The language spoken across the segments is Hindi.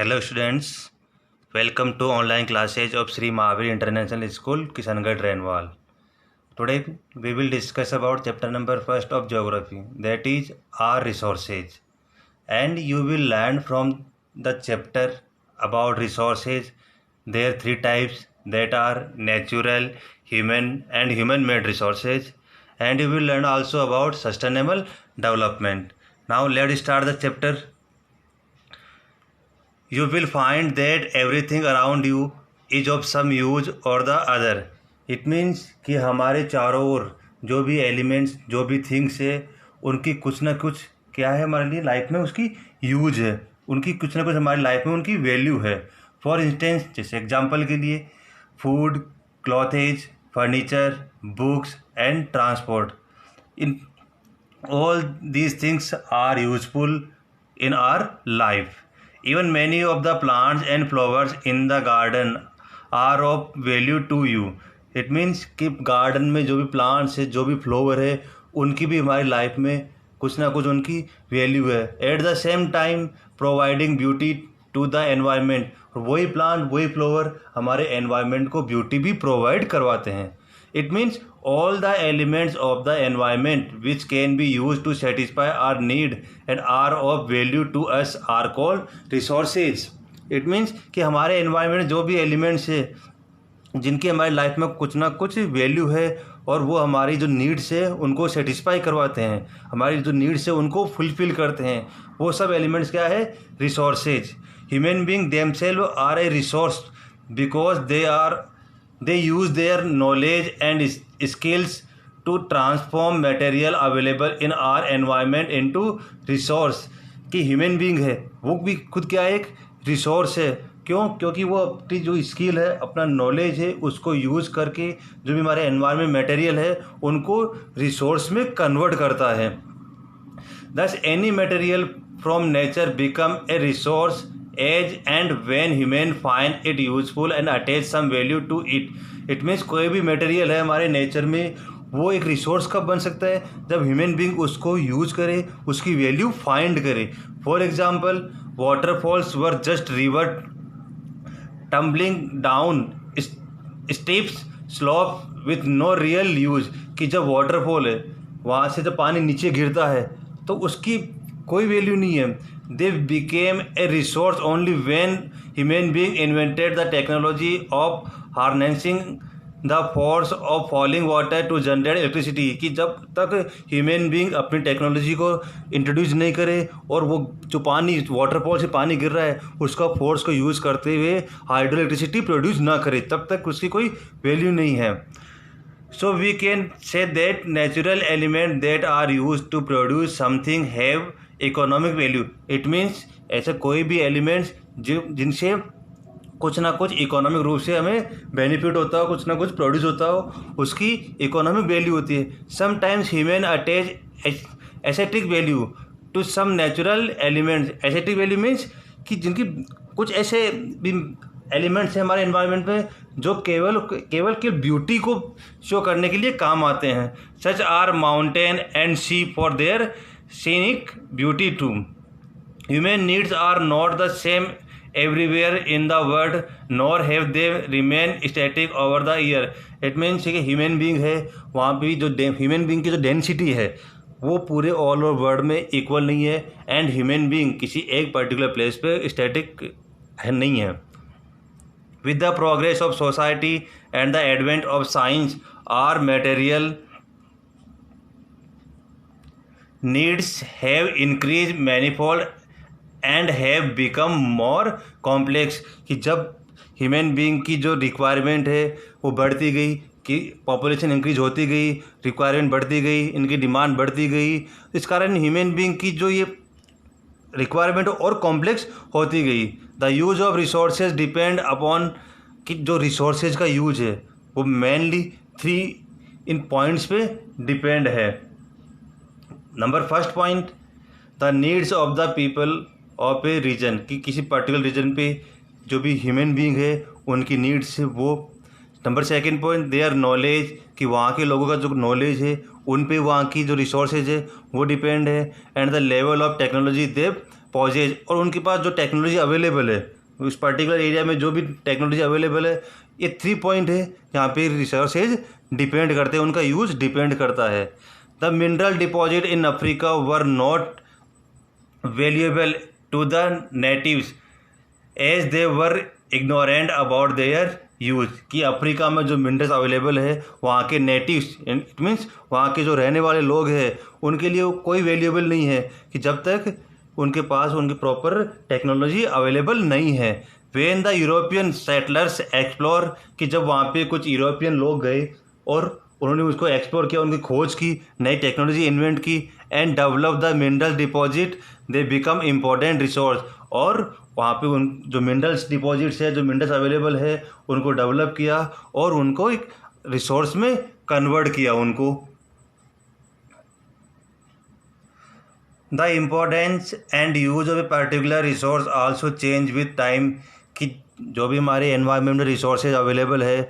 Hello students, welcome to online classes of Sri Mahavir International School, Kishangarh Renwal. Today we will discuss about chapter number first of geography, that is our resources. And you will learn from the chapter about resources. There are three types, that are natural, human and human-made resources. And you will learn also about sustainable development. Now let's start the chapter. You will find that everything around you is of some use or the other. It means कि हमारे चारों ओर जो भी एलिमेंट्स जो भी थिंग्स है उनकी कुछ ना कुछ क्या है हमारे लिए लाइफ में उसकी यूज है, उनकी कुछ ना कुछ हमारी लाइफ में उनकी वैल्यू है. फॉर इंस्टेंस जैसे एग्जांपल के लिए food, clothes, furniture, books and transport. In all these things are useful in our life. Even many of the plants and flowers in the garden are of value to you. It means कि गार्डन में जो भी प्लांट्स है जो भी फ्लावर है उनकी भी हमारी लाइफ में कुछ ना कुछ उनकी वैल्यू है. At the same time providing beauty to the environment. वही प्लांट वही फ्लावर हमारे एनवायरनमेंट को ब्यूटी भी प्रोवाइड करवाते हैं. It means all the elements of the environment which can be used to satisfy our need and are of value to us are called resources. It means कि हमारे environment जो भी elements है जिनकी हमारी लाइफ में कुछ ना कुछ वैल्यू है और वो हमारी जो नीड्स है उनको सेटिस्फाई करवाते हैं, हमारी जो नीड्स है उनको फुलफिल करते हैं, वो सब एलिमेंट्स क्या है? Resources. Human being themselves are a resource because they use their knowledge and skills to transform material available in our environment into resource. कि ह्यूमन बीइंग है वो भी खुद क्या एक रिसोर्स है. क्यों? क्योंकि वो अपनी जो स्किल है अपना नॉलेज है उसको यूज़ करके जो भी हमारे एनवायरनमेंट मटेरियल है उनको रिसोर्स में कन्वर्ट करता है. Thus any material from nature become a resource as and when human find it useful and attach some value to it. It means कोई भी मटेरियल है हमारे नेचर में वो एक रिसोर्स कब बन सकता है? जब ह्यूमन बीइंग उसको यूज करे, उसकी वैल्यू फाइंड करे. For example waterfalls were just river tumbling down steps slope with no real use. कि जब वाटरफॉल है वहाँ से जब पानी नीचे गिरता है तो उसकी कोई वैल्यू नहीं है. They became a resource only when human being invented the technology of harnessing the force of falling water to generate electricity. कि जब तक ह्यूमन बीइंग अपनी टेक्नोलॉजी को इंट्रोड्यूस नहीं करे और वो जो पानी वाटरफॉल से पानी गिर रहा है उसका फोर्स को यूज़ करते हुए हाइड्रो इलेक्ट्रिसिटी प्रोड्यूस ना करे तब तक उसकी कोई वैल्यू नहीं है. So we can say that natural elements that are used to produce something have economic value. It means ऐसे कोई भी एलिमेंट्स जिनसे कुछ ना कुछ इकोनॉमिक रूप से हमें बेनिफिट होता हो, कुछ ना कुछ प्रोड्यूस होता हो, उसकी इकोनॉमिक वैल्यू होती है. Sometimes human attach aesthetic value to some natural elements. Aesthetic value means कि जिनकी कुछ ऐसे भी एलिमेंट्स हैं हमारे एनवायरनमेंट में जो केवल के ब्यूटी को शो करने के लिए काम आते हैं. Such are mountain and sea for their scenic beauty too. Human needs are not the same everywhere in the world nor have they remain static over the year. It means कि ह्यूमन बीइंग है वहाँ भी जो ह्यूमन बीइंग की जो डेंसिटी है वो पूरे ऑल ओवर वर्ल्ड में इक्वल नहीं है एंड ह्यूमन बीइंग किसी एक पर्टिकुलर प्लेस पे स्टैटिक नहीं है. With the progress of society and the advent of science, our material needs have increased manifold and have become more complex. कि जब ह्यूमन बीइंग की जो रिक्वायरमेंट है वो बढ़ती गई, कि पॉपुलेशन इंक्रीज होती गई, रिक्वायरमेंट बढ़ती गई, इनकी डिमांड बढ़ती गई, इस कारण ह्यूमन बीइंग की जो ये रिक्वायरमेंट और कॉम्प्लेक्स होती गई. The use of resources depend upon कि जो रिसोर्सेज का यूज है वो मेनली 3 इन पॉइंट्स पे डिपेंड है. Number first point, the needs of the people of a region. कि किसी पर्टिकुलर रीजन पे जो भी ह्यूमन बीइंग है उनकी नीड्स है वो. Number second point, their knowledge. कि वहाँ के लोगों का जो नॉलेज है उन पे वहाँ की जो रिसोर्सेज है वो डिपेंड है. And the level of technology they possess और उनके पास जो टेक्नोलॉजी अवेलेबल है उस पर्टिकुलर एरिया में, जो भी टेक्नोलॉजी अवेलेबल है, ये 3 पॉइंट है यहाँ पे रिसोर्सेज डिपेंड करते हैं, उनका यूज डिपेंड करता है। The mineral deposit in Africa were not valuable to the natives as they were ignorant about their use. कि अफ्रीका में जो मिनरल्स अवेलेबल है वहाँ के नेटिव्स, इट मीन्स वहाँ के जो रहने वाले लोग हैं, उनके लिए कोई वैल्यूएबल नहीं है कि जब तक उनके पास उनकी प्रॉपर टेक्नोलॉजी अवेलेबल नहीं है। When the European settlers explore, कि जब वहाँ पे कुछ यूरोपियन लोग गए और उन्होंने उसको एक्सप्लोर किया, उनकी खोज की, नई टेक्नोलॉजी इन्वेंट की, and develop the mineral deposit, they become important resource. और वहाँ पे उन जो मिनरल्स डिपॉजिट्स है, जो मिनरल्स अवेलेबल है, उनको डेवलप किया और उनको एक रिसोर्स में कन्वर्ट किया उनको। The importance and use of a particular resource also change with time. कि जो भी हमारे एनवायरमेंट में रिसोर्सेज अवेलेबल है,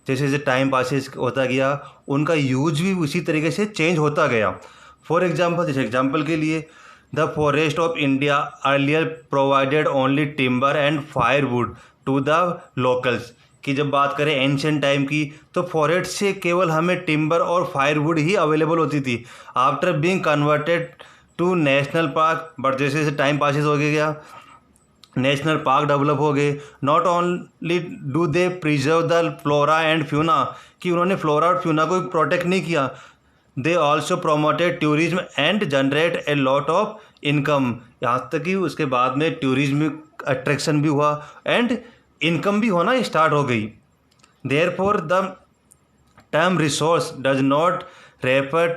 जैसे जैसे टाइम पासिस होता गया, उनका यूज भी उसी तरीके से चेंज होता गया। फॉर एग्जांपल, जैसे एग्जांपल के लिए, the forest of India earlier provided only timber and firewood to the locals. कि जब बात करें एंशियंट टाइम की, तो फॉरेस्ट से केवल हमें टिम्बर और फायरवुड ही अवेलेबल होती थी। After being converted to national park, but जैसे जैसे टाइम पासिस हो गया, नेशनल पार्क डेवलप हो गए। Not only do they preserve the flora and fauna, कि उन्होंने फ्लोरा और फ्यूना को प्रोटेक्ट नहीं किया, they also promoted tourism and generate a lot of income. यहाँ तक कि उसके बाद में टूरिज्म अट्रैक्शन भी हुआ एंड इनकम भी होना स्टार्ट हो गई। Therefore the term resource does not refer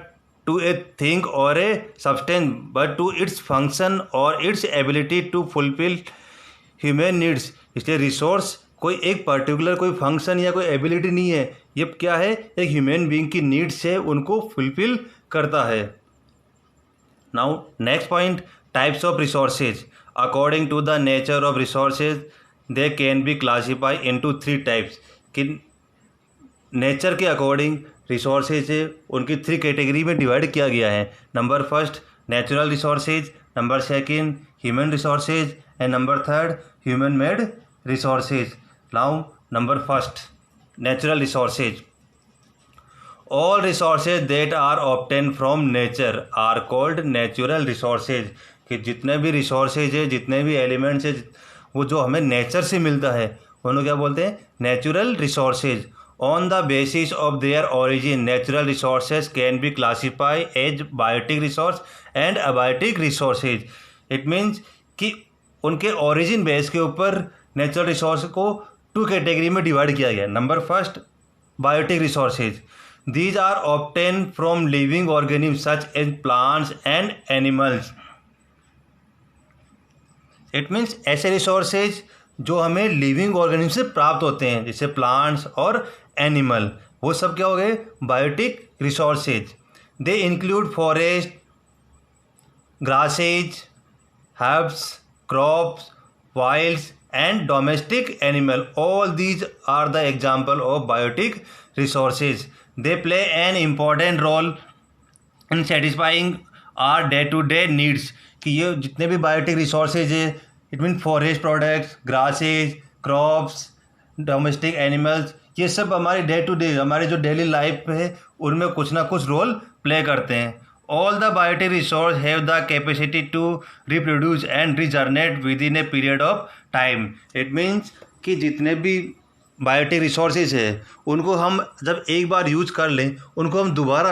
to a thing or a substance but to its function और its ability to fulfil human needs. इसलिए रिसोर्स कोई एक पर्टिकुलर कोई फंक्शन या कोई एबिलिटी नहीं है, ये क्या है, एक ह्यूमन बीइंग की नीड्स है, उनको फुलफिल करता है। Now next point, types of resources. According to the nature of resources they can be classify into 3 types. कि नेचर के अकॉर्डिंग रिसोर्सेज है उनकी 3 कैटेगरी में डिवाइड किया गया है। Number first natural resources, number second human resources and number third human made resources. Now number first natural resources. All resources that are obtain from nature are called natural resources. कि जितने भी रिसोर्सेज है, जितने भी एलिमेंट्स है, वो जो हमें नेचर से मिलता है, उन्हें क्या बोलते हैं, natural resources. On the basis of their origin natural resources can be classify as biotic resource and abiotic resources. It means कि उनके ओरिजिन बेस के ऊपर नेचुरल रिसोर्स को 2 कैटेगरी में डिवाइड किया गया। Number first biotic resources, these are obtain from living organism such as plants and animals. It means ऐसे रिसोर्सेज जो हमें लिविंग ऑर्गेनिज्म से प्राप्त होते हैं, जैसे प्लांट्स और एनिमल, वो सब क्या हो गए, biotic resources. They include forest, grasses, herbs, crops, wilds and domestic animal. All these are the example of biotic resources. They play an important role in satisfying our day to day needs. कि ये जितने भी बायोटिक रिसोर्सेज है, it mean forest products, grasses, crops, domestic animals, ये सब हमारे डे टू डे, हमारे जो डेली लाइफ है, उनमें कुछ ना कुछ रोल प्ले करते हैं। All the biotic resources have the capacity to reproduce and regenerate within a period of time. It means कि जितने भी बायोटिक रिसोर्सेज है, उनको हम जब एक बार यूज कर लें, उनको हम दोबारा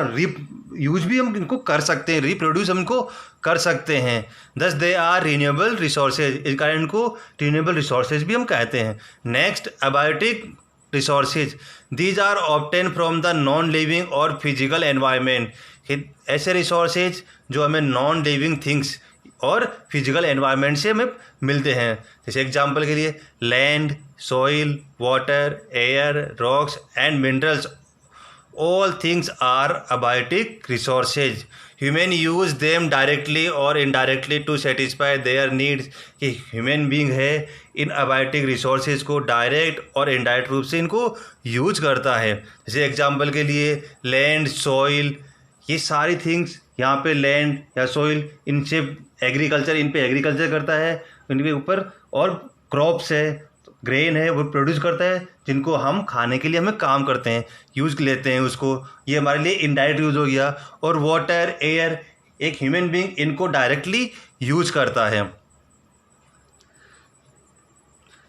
यूज भी हम इनको कर सकते हैं, रिप्रोड्यूस हम इनको कर सकते हैं। दस दे आर रिन्यूएबल रिसोर्सेज, इस कारण इनको रिन्यूएबल रिसोर्सेज भी हम कहते हैं। Next abiotic resources, these are obtain from the non living और फिजिकल एनवायरनमेंट। ऐसे रिसोर्सेज जो हमें नॉन लिविंग थिंग्स और फिजिकल एनवायरनमेंट से हमें मिलते हैं। जैसे एग्जांपल के लिए land, soil, water, air, rocks and minerals, all things are abiotic resources. Human use them directly और indirectly to satisfy their needs. कि ह्यूमन बीइंग है इन अबायोटिक रिसोर्सेज को डायरेक्ट और इनडायरेक्ट रूप से इनको यूज करता है। जैसे एग्जांपल के लिए लैंड, सॉइल, ये सारी थिंग्स यहाँ पे लैंड या सोइल, इनसे एग्रीकल्चर, इन पे एग्रीकल्चर करता है इनके ऊपर, और क्रॉप्स है, ग्रेन है, वो प्रोड्यूस करता है जिनको हम खाने के लिए हमें काम करते हैं, यूज़ लेते हैं उसको, ये हमारे लिए इनडायरेक्ट यूज़ हो गया। और वाटर, एयर, एक ह्यूमन बीइंग इनको डायरेक्टली यूज करता है।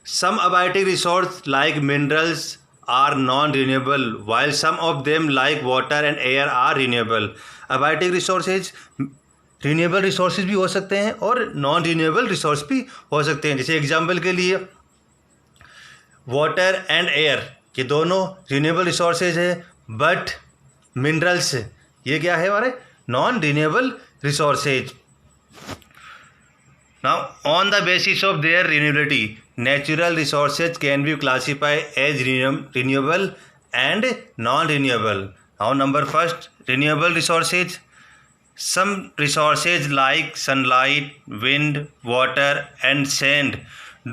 Some abiotic resource like minerals are non renewable while some of them like water and air are renewable. Abiotic resources renewable resources भी हो सकते हैं और नॉन रिन्यूएबल रिसोर्स भी हो सकते हैं। जैसे एग्जांपल के लिए वाटर एंड एयर, ये दोनों रिन्यूएबल रिसोर्सेज है, बट मिनरल्स ये क्या है हमारे non renewable resources. Now, on the basis of their renewability, natural resources can be classified as renewable and non-renewable. Now, number first, renewable resources. Some resources like sunlight, wind, water, and sand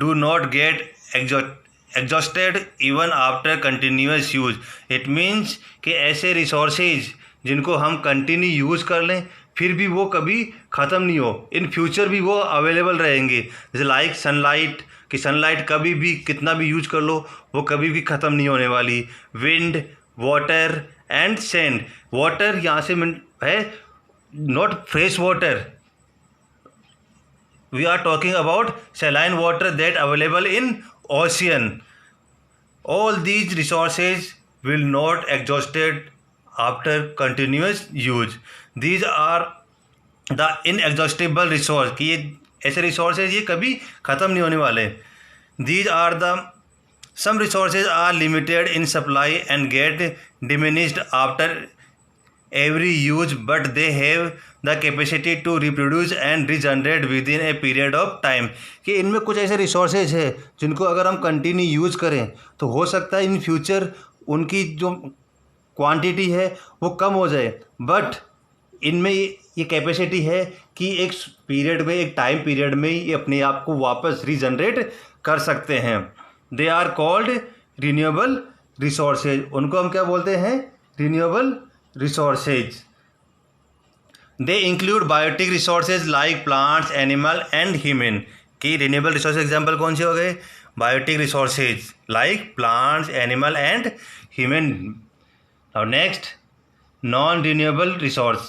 do not get exhausted even after continuous use. It means कि ऐसे resources जिनको हम कंटिन्यू यूज़ कर लें फिर भी वो कभी ख़त्म नहीं हो, इन फ्यूचर भी वो अवेलेबल रहेंगे। जैसे लाइक सनलाइट, कि सनलाइट कभी भी कितना भी यूज कर लो वो कभी भी ख़त्म नहीं होने वाली। Wind, water and sand, water यहाँ से है not fresh water, we are talking about saline water that available in ocean. All these resources will not exhausted after continuous use. These are the inexhaustible resource, कि ये ऐसे रिसोर्सेज ये कभी ख़त्म नहीं होने वाले। These are the some resources are limited in supply and get diminished after every use, but they have the capacity to reproduce and regenerate within a period of time. कि इनमें कुछ ऐसे रिसोर्सेज है जिनको अगर हम कंटिन्यू यूज करें तो हो सकता है इन फ्यूचर उनकी जो क्वांटिटी है वो कम हो जाए, बट इनमें ये कैपेसिटी है कि एक पीरियड में, एक टाइम पीरियड में ये अपने आप को वापस रीजनरेट कर सकते हैं। They are called renewable resources, उनको हम क्या बोलते हैं, renewable resources. They include biotic resources like plants, animal and human. की रिन्यूएबल रिसोर्सेज एग्जाम्पल कौन से हो गए, biotic resources like plants, animal and human. Now next, non-renewable resource.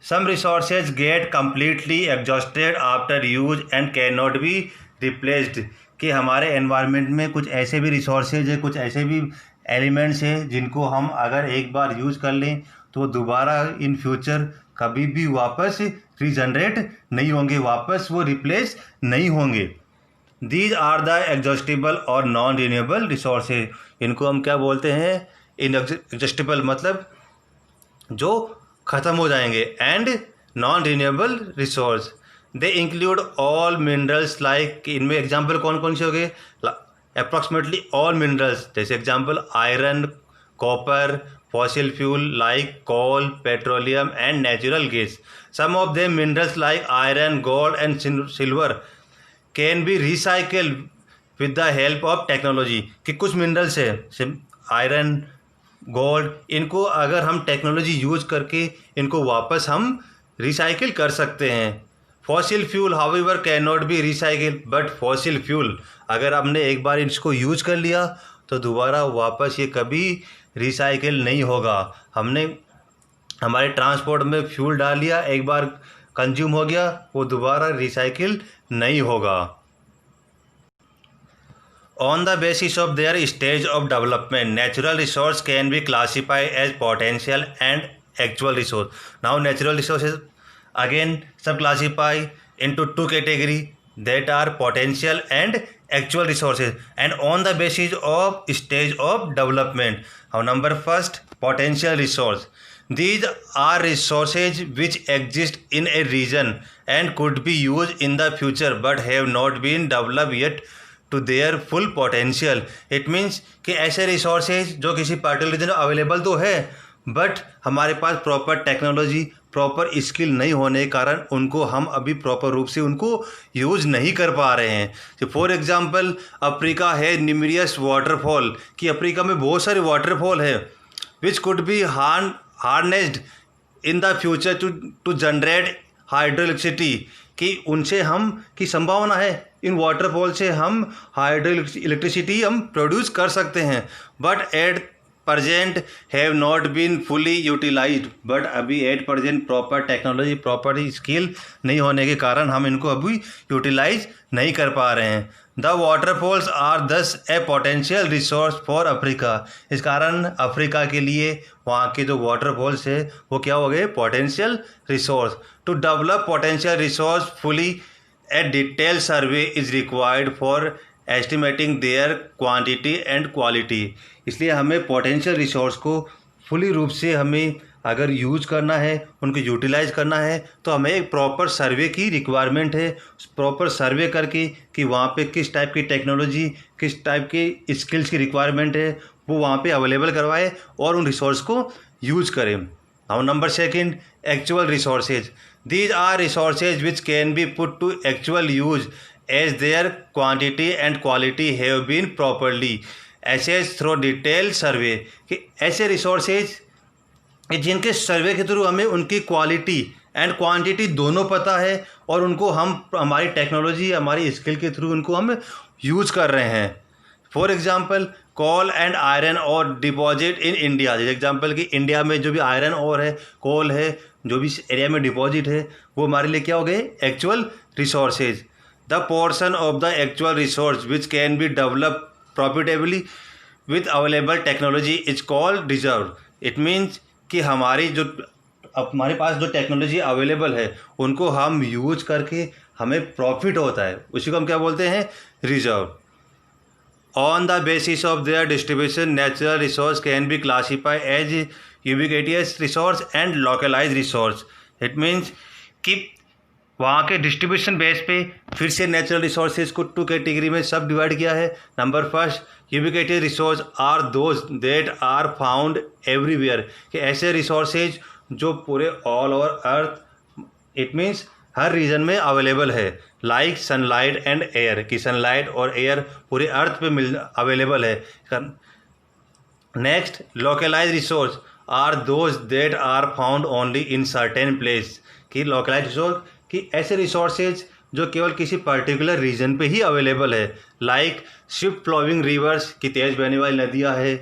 Some resources get completely exhausted after use and cannot be replaced. कि हमारे एनवायरनमेंट में कुछ ऐसे भी रिसोर्सेज है, कुछ ऐसे भी एलिमेंट्स हैं जिनको हम अगर एक बार यूज़ कर लें तो दोबारा इन फ्यूचर कभी भी वापस रीजनरेट नहीं होंगे, वापस वो रिप्लेस नहीं होंगे। दीज आर द एग्जॉस्टेबल और नॉन रिन्यूएबल रिसोर्सेज। इनको हम क्या बोलते हैं, इनएग्जॉस्टेबल मतलब जो ख़त्म हो जाएंगे, and non renewable resource. They include all minerals like, इनमें एग्जांपल कौन कौन से हो गए, अप्रॉक्सीमेटली ऑल मिनरल्स, जैसे example iron, copper, fossil fuel like coal, petroleum and natural gas. Some of them minerals like iron, gold and silver can be recycle with the help of technology. कि कुछ मिनरल्स है आयरन, गोल्ड, इनको अगर हम टेक्नोलॉजी यूज करके इनको वापस हम रिसाइकिल कर सकते हैं। Fossil fuel however can not be recycle, but fossil fuel अगर हमने एक बार इसको यूज कर लिया तो दोबारा वापस ये कभी रिसाइकिल नहीं होगा। हमने हमारे ट्रांसपोर्ट में फ्यूल डाल लिया, एक बार कंज्यूम हो गया, वो दोबारा रिसाइकिल नहीं होगा। On the basis of their stage of development, natural resource can be classified as potential and actual resource. Now, natural resources again sub-classify into two categories that are potential and actual resources, and on the basis of stage of development. Now, number first, potential resource. These are resources which exist in a region and could be used in the future but have not been developed yet to their full potential. It means कि ऐसे रिसोर्सेज जो किसी पर्टिकुलर रीजन में अवेलेबल तो है बट हमारे पास प्रॉपर टेक्नोलॉजी, प्रॉपर स्किल नहीं होने के कारण उनको हम अभी प्रॉपर रूप से उनको यूज़ नहीं कर पा रहे हैं। तो फॉर एग्जांपल अफ्रीका है न्यूमेरियस वाटरफॉल, कि अफ्रीका में बहुत सारे वाटरफॉल है which could be harnessed in the future to generate hydro electricity, कि उनसे हम की संभावना है इन वाटरफॉल से हम हाइड्रो इलेक्ट्रिसिटी हम प्रोड्यूस कर सकते हैं। But at present have not been fully utilised, but अभी at present proper technology proper skill नहीं होने के कारण हम इनको अभी यूटिलाइज नहीं कर पा रहे हैं। द वाटरफॉल्स आर दस ए पोटेंशियल रिसोर्स फॉर अफ्रीका, इस कारण अफ्रीका के लिए वहाँ के जो वाटरफॉल्स है वो क्या हो गए, potential resource. To develop potential resource fully a detail survey is required for estimating their quantity and quality, इसलिए हमें पोटेंशियल रिसोर्स को फुली रूप से हमें अगर यूज करना है, उनको यूटिलाइज करना है, तो हमें एक प्रॉपर सर्वे की रिक्वायरमेंट है। प्रॉपर सर्वे करके कि वहाँ पे किस टाइप की टेक्नोलॉजी, किस टाइप के स्किल्स की रिक्वायरमेंट है, वो वहाँ पे अवेलेबल करवाए और उन रिसोर्स को यूज करें। Now number second, actual resources. These are resources which can be put to actual use as their quantity and quality have been properly assessed through detail survey, कि ऐसे रिसोर्सेज जिनके सर्वे के थ्रू हमें उनकी क्वालिटी एंड क्वांटिटी दोनों पता है और उनको हम हमारी टेक्नोलॉजी हमारी स्किल के थ्रू उनको हम यूज कर रहे हैं। For example coal and iron ore deposit in India, जैसे एग्जांपल कि इंडिया में जो भी आयरन और है, कोल है, जो भी एरिया में डिपॉजिट है, वो हमारे लिए क्या हो गए, actual resources. The portion of the actual resource which can be develop profitably with available technology is called reserve. It means कि हमारे पास जो टेक्नोलॉजी अवेलेबल है उनको हम यूज करके हमें प्रॉफिट होता है, उसी को हम क्या बोलते हैं, reserve. On the basis of their distribution natural resource can be classify as ubiquitous resource and localise resource. It means कि वहाँ के डिस्ट्रीब्यूशन बेस पे फिर से नेचुरल रिसोर्सेज को 2 कैटेगरी में सब डिवाइड किया है। Number first, ubiquitous resource are those that are found everywhere, कि ऐसे रिसोर्सेज जो पूरे all over earth, it means हर रीजन में अवेलेबल है, लाइक सनलाइट एंड एयर, कि सनलाइट और एयर पूरे अर्थ पे अवेलेबल है। Next, localise resource are those that are found only in certain place, कि लोकलाइज रिसोर्स कि ऐसे रिसोर्सेज जो केवल किसी पर्टिकुलर रीजन पे ही अवेलेबल है, लाइक स्विफ्ट फ्लोइंग रिवर्स, की तेज बहने वाली नदियाँ है,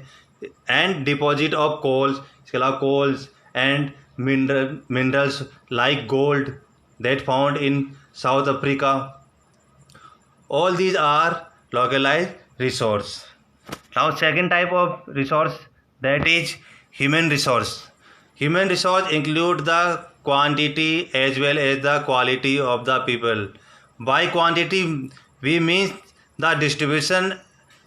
एंड डिपॉजिट ऑफ कोल्स, इसके अलावा coals and minerals like gold that found in South Africa, all these are localise resource. Now second type of resource, that is human resource. Human resource include the quantity as well as the quality of the people. By quantity we mean the distribution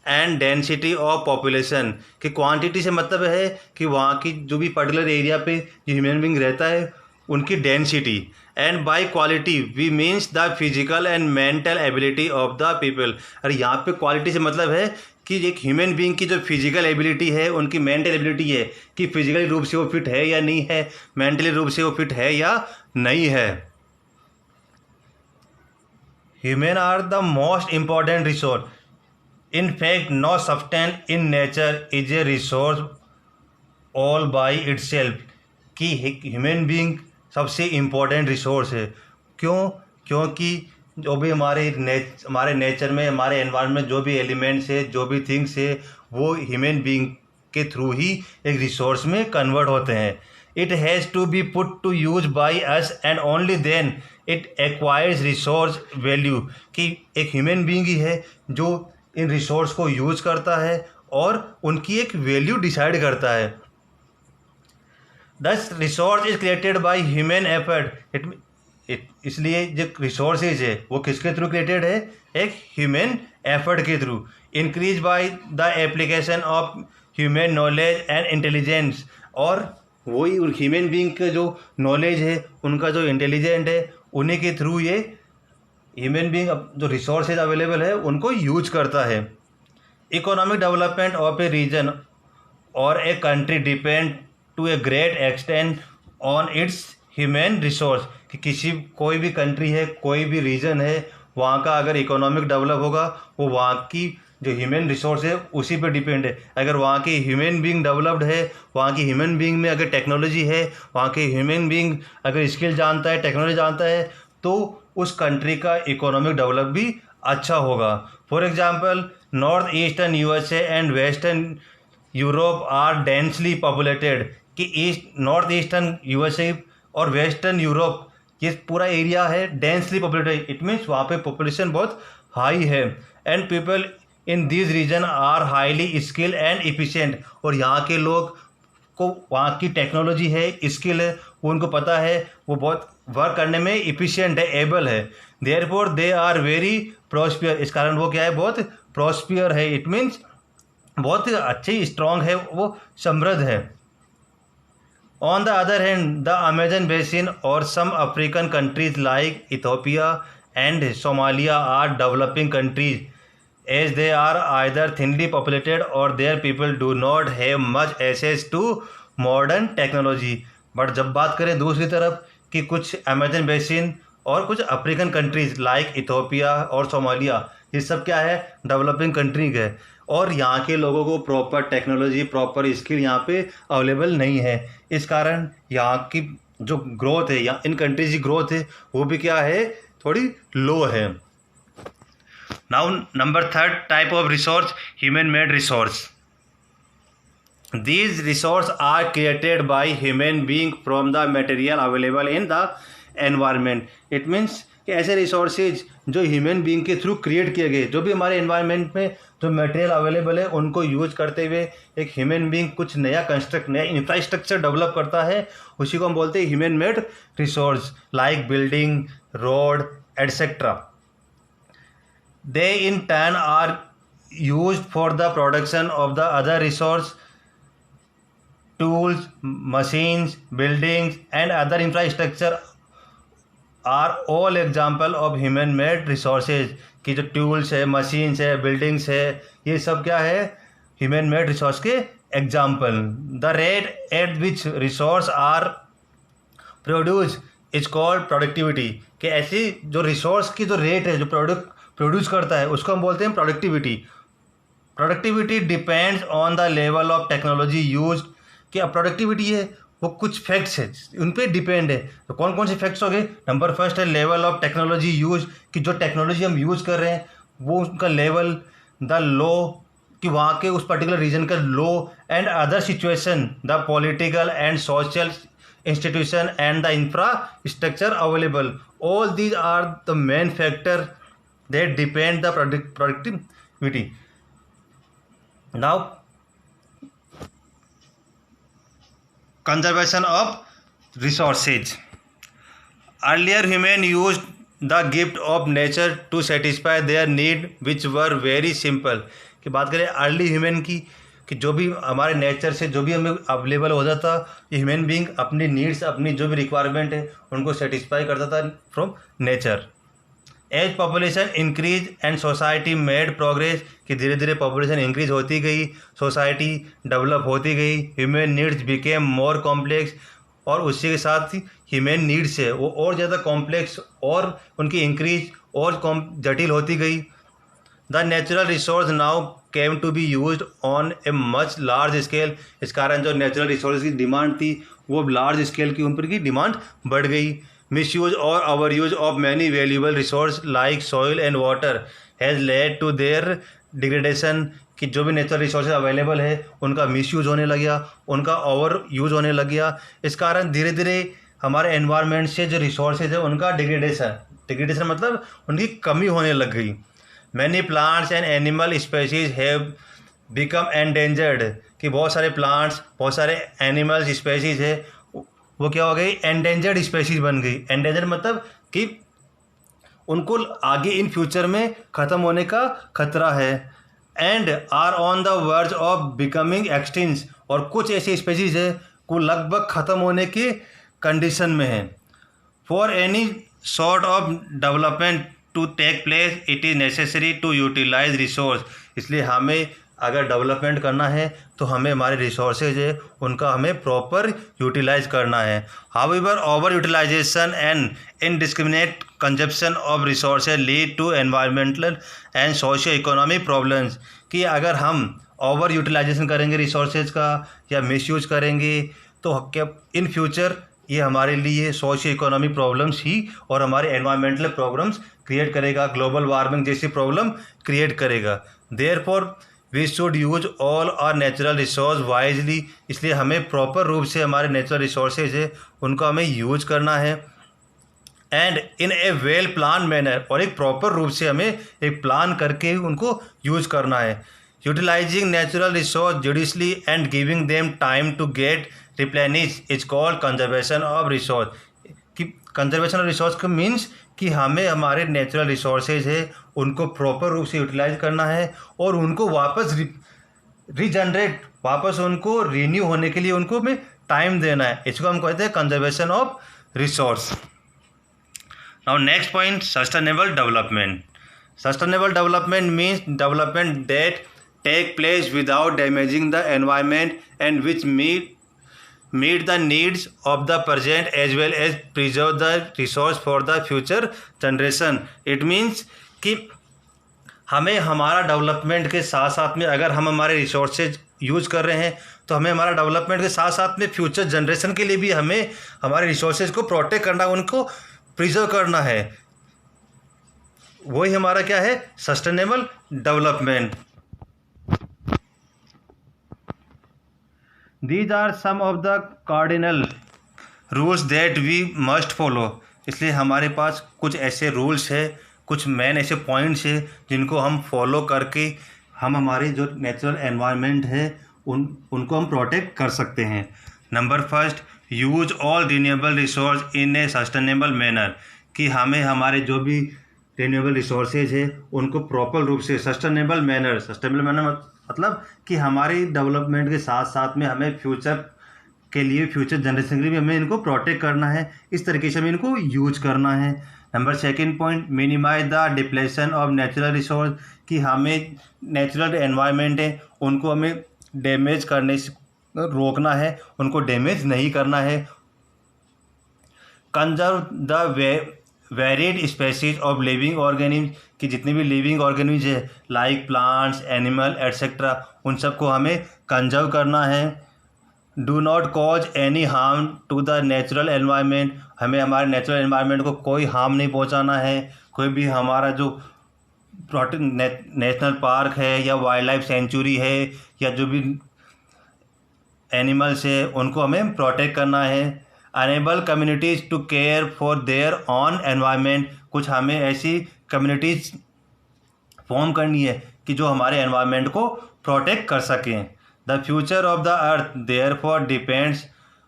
and density of population, कि quantity से मतलब है कि वहाँ की जो भी पर्टिकुलर एरिया पे जो ह्यूमन बींग रहता है उनकी density, and by quality we means the physical and mental ability of the people. और यहाँ पे क्वालिटी से मतलब है कि एक ह्यूमन बीइंग की जो फिजिकल एबिलिटी है, उनकी मेंटल एबिलिटी है, कि फिजिकली रूप से वो फिट है या नहीं है, मेंटली रूप से वो फिट है या नहीं है। Human are the most important resource. In fact no substance in nature is a resource all by itself, कि ह्यूमन बीइंग सबसे इम्पॉर्टेंट रिसोर्स है। क्यों? क्योंकि जो भी हमारे नेचर में, हमारे एनवायरनमेंट जो भी एलिमेंट्स है, जो भी थिंग्स है, वो ह्यूमन बीइंग के थ्रू ही एक रिसोर्स में कन्वर्ट होते हैं। It has to be put to use by us and only then it acquires resource value, कि एक ह्यूमन बीइंग ही है जो इन रिसोर्स को यूज करता है और उनकी एक वैल्यू डिसाइड करता है। दस resource is created by human effort. इसलिए जो रिसोर्सेज है वो किसके थ्रू क्रिएटेड है, एक ह्यूमन एफर्ट के through. Increase by the application of human knowledge and intelligence, और वही ह्यूमन बीइंग का जो नॉलेज है, उनका जो इंटेलिजेंट है, उन्हीं के थ्रू ये ह्यूमन बीइंग जो रिसोर्सेज अवेलेबल है उनको यूज करता है। Economic development of a region or a country depend to a great extent on its human resource, कि कोई भी कंट्री है, कोई भी रीजन है, वहाँ का अगर इकोनॉमिक डेवलप होगा वो वहाँ की जो ह्यूमन रिसोर्स है उसी पे डिपेंड है। अगर वहाँ की ह्यूमन बीइंग डेवलप्ड है, वहाँ की ह्यूमन बीइंग में अगर टेक्नोलॉजी है, वहाँ के ह्यूमन बीइंग अगर स्किल जानता है, टेक्नोलॉजी जानता है, तो उस कंट्री का इकोनॉमिक डेवलप भी अच्छा होगा। For example, north eastern USA and western Europe are densely populated, कि नॉर्थ ईस्टर्न यूएसए और वेस्टर्न यूरोप ये पूरा एरिया है डेंसली पॉपुलेटेड। इट मीन्स वहाँ पे पॉपुलेशन बहुत हाई है। And people in this region are highly skill and efficient, और यहाँ के लोग को वहाँ की टेक्नोलॉजी है, स्किल है, वो उनको पता है, वो बहुत वर्क करने में इफिशिएंट है, एबल है। देयरफॉर दे आर वेरी प्रॉस्पियर, इस कारण वो क्या है, बहुत प्रॉस्पियर है। इट मीन्स बहुत अच्छे स्ट्रांग है, वो समृद्ध है। On the other hand, the Amazon basin or some African countries like Ethiopia and Somalia are developing countries, as they are either thinly populated or their people do not have much access to modern technology. But जब बात करें दूसरी तरफ कि कुछ अमेजन बेसिन और कुछ अफ्रीकन कंट्रीज़ लाइक इथोपिया और सोमालिया, ये सब क्या है, डेवलपिंग कंट्री है, और यहाँ के लोगों को प्रॉपर टेक्नोलॉजी, प्रॉपर स्किल यहाँ पे अवेलेबल नहीं है। इस कारण यहाँ की जो ग्रोथ है, यहाँ इन कंट्रीज की ग्रोथ है, वो भी क्या है, थोड़ी लो है। Now number third type of resource, human made resource. These resources are created by human being from the material available in the environment. It means कि ऐसे रिसोर्सेज जो ह्यूमन बीइंग के थ्रू क्रिएट किए गए, जो भी हमारे एनवायरनमेंट में जो मटेरियल अवेलेबल है उनको यूज करते हुए एक ह्यूमन बीइंग कुछ नया कंस्ट्रक्ट, नया इंफ्रास्ट्रक्चर डेवलप करता है, उसी को हम बोलते हैं human made resource, like building, road etcetera. They in turn are used for the production of the other resource, tools, machines, buildings and other infrastructure are all example of human made resources। कि जो tools है, machines है, buildings है, ये सब क्या है, human made resource के example। The rate at which resource are produced is called productivity। कि ऐसी जो resource की जो rate है, जो प्रोड्यूस करता है, उसको हम बोलते हैं productivity। Productivity depends on the level of technology used। कि अब प्रोडक्टिविटी है वो कुछ फैक्ट्स है, उन पर डिपेंड है। तो कौन कौन से फैक्ट्स हो गए, नंबर फर्स्ट है लेवल ऑफ टेक्नोलॉजी यूज, कि जो टेक्नोलॉजी हम यूज़ कर रहे हैं वो उनका लेवल, द लो कि वहाँ के उस पर्टिकुलर रीजन का law, and other situation, the political and social institution and the infrastructure available. All these are the main factor that depend the productivity. Now conservation of resources। Earlier human used the gift of nature to satisfy their need which were very simple। कि बात करें अर्ली ह्यूमन की, कि जो भी हमारे नेचर से जो भी हमें अवेलेबल हो जाता, ये ह्यूमन बीइंग अपनी नीड्स, अपनी जो भी रिक्वायरमेंट है उनको सेटिस्फाई करता था from nature. As population increase and society made progress, कि धीरे धीरे पॉपुलेशन इंक्रीज होती गई, सोसाइटी डेवलप होती गई, human needs became more complex, और उसी के साथ ही ह्यूमन नीड्स है वो और ज़्यादा कॉम्प्लेक्स और उनकी इंक्रीज और जटिल होती गई। The natural resource now came to be used on a much large scale. इस कारण जो नेचुरल रिसोर्स की डिमांड थी वो लार्ज स्केल की ऊपर की डिमांड बढ़ गई। Misuse or overuse of many valuable resources like soil and water has led to their degradation। कि जो भी नेचुरल रिसोर्सेज अवेलेबल है उनका मिसयूज होने लग गया, उनका ओवर यूज होने लग गया। इस कारण धीरे धीरे हमारे एनवायरनमेंट से जो रिसोर्सेज है उनका डिग्रेडेशन मतलब उनकी कमी होने लग गई। Many plants and animal species have become endangered. कि बहुत सारे प्लांट्स, बहुत सारे एनिमल्स स्पेसीज है वो क्या हो गई, एंडेंजर्ड स्पेसीज बन गई। एंडेंजर्ड मतलब कि उनको आगे इन फ्यूचर में ख़त्म होने का खतरा है। And are on the verge of becoming extinct, और कुछ ऐसी स्पेसीज है को लगभग ख़त्म होने की कंडीशन में है। For any sort of development to take place it is necessary to utilise resource. इसलिए हमें अगर डेवलपमेंट करना है तो हमें हमारे रिसोर्सेज है उनका हमें प्रॉपर यूटिलाइज करना है। However over utilisation and indiscriminate consumption of resources lead to environmental and socio economic problems, कि अगर हम ओवर यूटिलाइजेशन करेंगे रिसोर्सेज का या मिसयूज करेंगे तो क्या इन फ्यूचर ये हमारे लिए सोशियो इकोनॉमिक प्रॉब्लम्स ही और हमारे एनवायरमेंटल प्रॉब्लम्स क्रिएट करेगा, ग्लोबल वार्मिंग जैसी प्रॉब्लम क्रिएट करेगा। Therefore we should use all our natural resource wisely, इसलिए हमें प्रॉपर रूप से हमारे नेचुरल रिसोर्सेज है उनको हमें यूज करना है and in A well plan manner, और एक प्रॉपर रूप से हमें एक प्लान करके उनको यूज करना है। Utilising natural resource judiciously and giving them time to get replenish is called conservation of resource. कि कंजर्वेशन ऑफ रिसोर्स का मीन्स कि हमें हमारे नेचुरल रिसोर्सेज है उनको प्रॉपर रूप से यूटिलाइज करना है और उनको वापस रीजनरेट, वापस उनको रीन्यू होने के लिए उनको हमें टाइम देना है। इसको हम कहते हैं conservation of resource. Now next point, sustainable development. Sustainable development means development that take place without damaging the environment and which meet the needs of the present as well as preserve the resource for the future generation। It means कि हमें हमारा डेवलपमेंट के साथ साथ में अगर हम हमारे रिसोर्सेज यूज कर रहे हैं तो हमें हमारा डेवलपमेंट के साथ साथ में फ्यूचर जनरेशन के लिए भी हमें हमारे रिसोर्सेज को प्रोटेक्ट करना, उनको प्रिजर्व करना है। वही हमारा क्या है, sustainable development. These are some of the cardinal rules that we must follow। इसलिए हमारे पास कुछ ऐसे रूल्स है, कुछ मेन ऐसे पॉइंट्स है जिनको हम फॉलो करके हम हमारे जो नेचुरल एनवायरनमेंट है उनको हम प्रोटेक्ट कर सकते हैं। Number first, use all renewable resource in A sustainable manner, कि हमें हमारे जो भी रिन्यूएबल रिसोर्सेज है उनको प्रॉपर रूप से सस्टेनेबल मैनर मतलब कि हमारी डेवलपमेंट के साथ साथ में हमें फ्यूचर के लिए, फ्यूचर जनरेशन के लिए भी हमें इनको प्रोटेक्ट करना है, इस तरीके से हमें इनको यूज करना है। Number second point, minimise the depletion of natural resource, कि हमें नेचुरल एनवायरनमेंट है उनको हमें डैमेज करने से रोकना है, उनको डैमेज नहीं करना है। Conserve the varied species of living organism, कि जितने भी लिविंग ऑर्गेनिज्म है लाइक प्लांट्स, एनिमल एट्सेट्रा, उन सबको हमें कंजर्व करना है। Do not cause any harm to the natural environment, हमें हमारे नेचुरल एनवायरनमेंट को कोई हार्म नहीं पहुंचाना है। कोई भी हमारा जो नेशनल पार्क है या वाइल्ड लाइफ सेंचुरी है या जो भी एनिमल्स है उनको हमें प्रोटेक्ट करना है। Enable communities to care for their own environment, कुछ हमें ऐसी कम्युनिटीज़ फॉर्म करनी है कि जो हमारे एनवायरनमेंट को प्रोटेक्ट कर सकें। The future of the earth therefore depends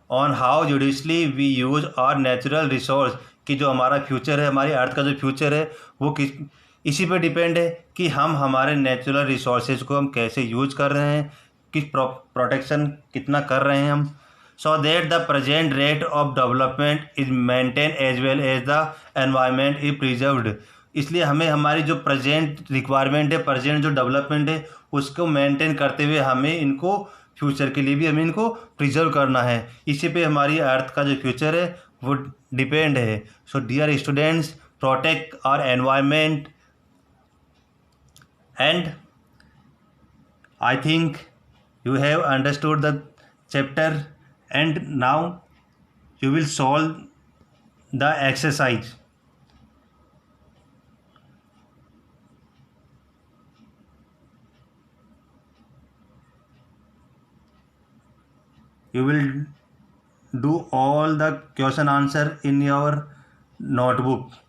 on how judiciously we use our natural resource, कि जो हमारा फ्यूचर है, हमारी अर्थ का जो फ्यूचर है वो इसी पे डिपेंड है कि हम हमारे नेचुरल रिसोर्सेज को हम कैसे यूज कर रहे हैं, किस प्रोटेक्शन कितना कर रहे हैं हम, so that the present rate of development is maintain as well as the environment is preserved. इसलिए हमें हमारी जो प्रेजेंट रिक्वायरमेंट है, प्रेजेंट जो डेवलपमेंट है उसको मेंटेन करते हुए हमें इनको फ्यूचर के लिए भी हमें इनको प्रिजर्व करना है। इसी पे हमारी अर्थ का जो फ्यूचर है वो डिपेंड है। So dear students, protect our environment and I think you have understood the chapter and now you will solve the exercise। You will do all the question answer in your notebook।